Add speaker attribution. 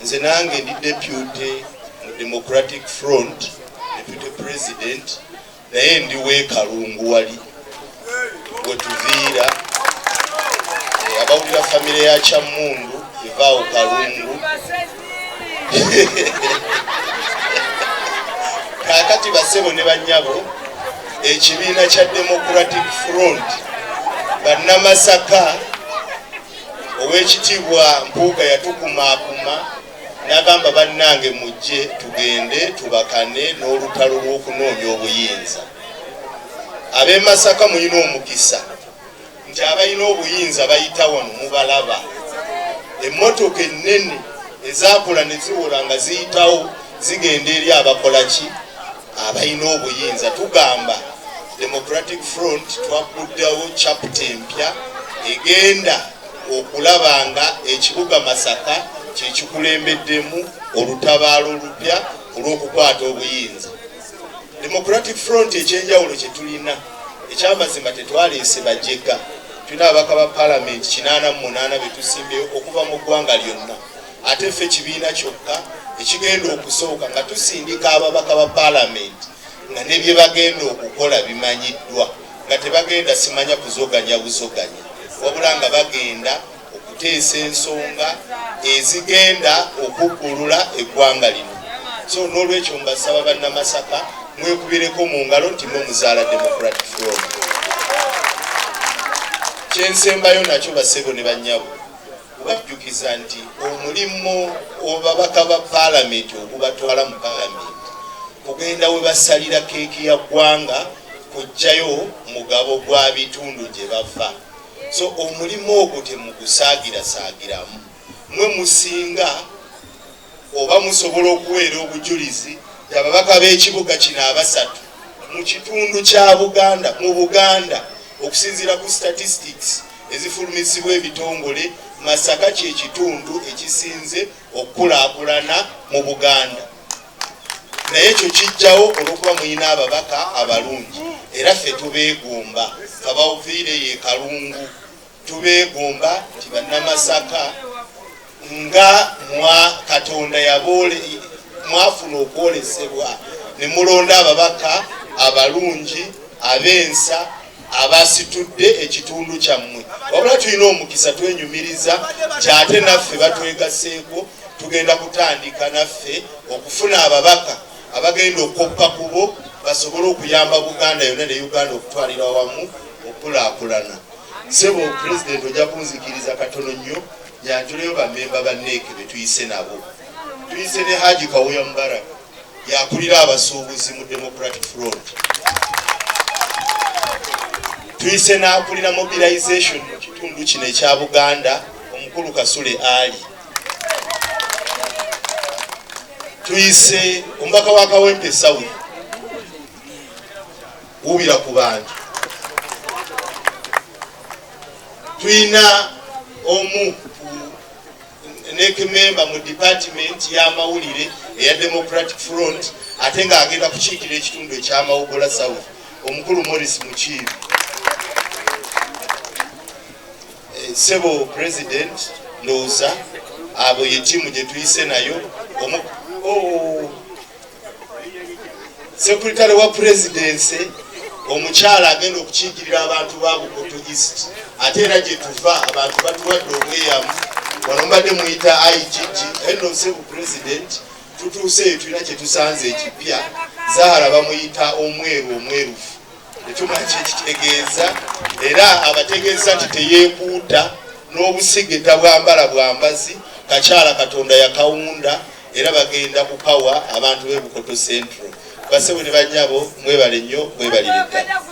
Speaker 1: nze nange ndi deputy mu Democratic Front, deputy president, naye ndi wekalungu wali wetuviira abawulira famire ya Kyamundu evaawo Kalungu. Kakati basebo ne bannyabo, ekibiina kya Democratic Front bannamasaka ow'ekitiibwa Mpuuga yatukumaakuma n'agamba bannange mujje tugende tubakane n'olutalo lw'okunoonya obuyinza. Ab'e Masaka muyina omukisa nti abalina obuyinza bayita wano mubalaba. Emmotoka ennene ezaakola ne ziwola nga ziyitawo zigenda eri abakolaki abalina obuyinza. Tugamba Democratic Front twaguddewo chapter empya egenda okulabanga ekibuga Masaka kyekikulembeddemu olutabaalo olupya olw'okukwata obuyinza. Democratic Front ekyenjawulo kye tulina ekyamazima tetwaleese bajjega. Tulina ababaka ba Parliament 88 betusimbyeyo okuva mu ggwanga lyonna, ate ffe ekibiina kyokka ekigenda okusooka nga tusindika ababaka ba Parliament nga ne bye bagenda okukola bimanyiddwa, nga tebagenda simanya kuzoganya buzoganya, wabula nga bagenda okuteesa ensonga ezigenda okuggulula eggwanga lino. So n'olwekyo mbasaba bannamasaka mwekubireko mu ngalo nti mwe muzaala Democratic Front. Kyensembayo nakyo basebo ne bannyabo kubajjukiza nti omulimu obabaka ba Parliament ogubatwala mu Parliament kugenda we basalira keeki ya ggwanga kujjayo mugabo gwa bitundu gye bava. So omulimu ogwo temugusaagirasaagiramu, mwe musinga oba musobola okuweera obujulizi ababaka b'ekibuga kino abasatu mu kitundu kya Buganda, mu Buganda okusinziira ku statistics ezifulumisibwa ebitongole, Masaka kye kitundu ekisinze okukulaakulana mu Buganda. Naye ekyo kijjawo olw'okuba muyina ababaka abalungi, era ffe tubeegomba abawuviire ye Kalungu, tubeegomba nti bannamasaka nga Katonda mwafuna okwolesebwa ne mulonda ababaka abalungi ab'ensa abasitudde ekitundu kyammwe, wabula tulina omukisa twenyumiriza kyate naffe batwegaseeko tugenda kutandika naffe okufuna ababaka abagenda okoppa kubo basobole okuyamba Buganda yonna ne Uganda okutwalira wamu okulaakulana. Sebo President ojja kunzikiriza katono nnyo yanjuleyo bammemba banneeke be tuyise nabo. Tuyise ne Haji Kawuya Mubaraka yakulira abasuubuzi mu Democratic Front. Tuyise n'akulira mobilization mu kitundu kino ekya Buganda omukulu Kasule Ali. Tuyise omubaka wa Kawempe South wubira ku bantu. Tuyina omu nekimemba mu department y'amawulire eya Democratic Front ate nga agenda kukiikira ekitundu eky'Amawugola South omukulu Morris Mukiibi. Sebo President ndowooza abo ye tiimu gye tuyise nayo. Secretary wa Presidency omukyala agenda okukiikirira abantu ba Bukoto East, ate era gye tuva abantu batuwadde obweyamu wano mbadde muyita IGG. Eno Sebo President tutuuseeyo tulina kye tusanze ekipya, Zahara bamuyita omwerufu. Ekyuma kyekitegeeza era abategeeza nti teyeekuuta n'obusigeta bwambala bwambazi, kakyala Katonda yakawunda era bagenda kukawa abantu b'e Bukoto Central. Basebo ne bannyabo mwebale nnyo, mwebalire ddala.